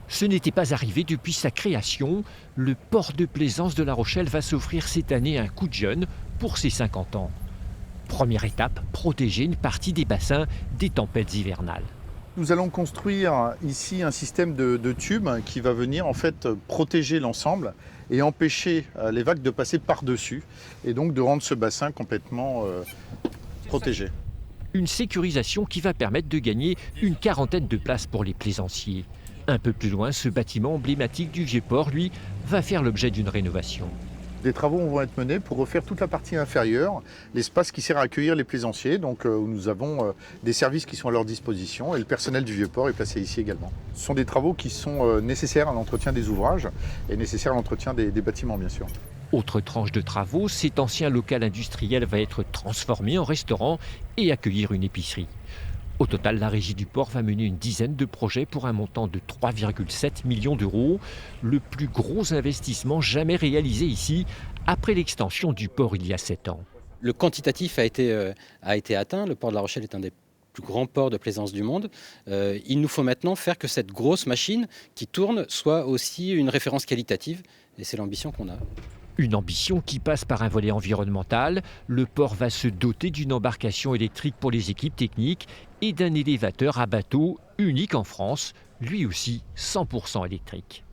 Ce n'était pas arrivé depuis sa création. Le port de plaisance de La Rochelle va s'offrir cette année un coup de jeune pour ses 50 ans. Première étape, protéger une partie des bassins des tempêtes hivernales. Nous allons construire ici un système de tubes qui va venir en fait protéger l'ensemble et empêcher les vagues de passer par-dessus et donc de rendre ce bassin complètement protégé. Une sécurisation qui va permettre de gagner une quarantaine de places pour les plaisanciers. Un peu plus loin, ce bâtiment emblématique du Vieux-Port, lui, va faire l'objet d'une rénovation. Des travaux vont être menés pour refaire toute la partie inférieure, l'espace qui sert à accueillir les plaisanciers, donc où nous avons des services qui sont à leur disposition et le personnel du Vieux-Port est placé ici également. Ce sont des travaux qui sont nécessaires à l'entretien des ouvrages et nécessaires à l'entretien des bâtiments bien sûr. Autre tranche de travaux, cet ancien local industriel va être transformé en restaurant et accueillir une épicerie. Au total, la régie du port va mener une dizaine de projets pour un montant de 3,7 millions d'euros, le plus gros investissement jamais réalisé ici après l'extension du port il y a 7 ans. Le quantitatif a été atteint. Le port de La Rochelle est un des plus grands ports de plaisance du monde. Il nous faut maintenant faire que cette grosse machine qui tourne soit aussi une référence qualitative. Et c'est l'ambition qu'on a. Une ambition qui passe par un volet environnemental. Le port va se doter d'une embarcation électrique pour les équipes techniques et d'un élévateur à bateau unique en France, lui aussi 100% électrique.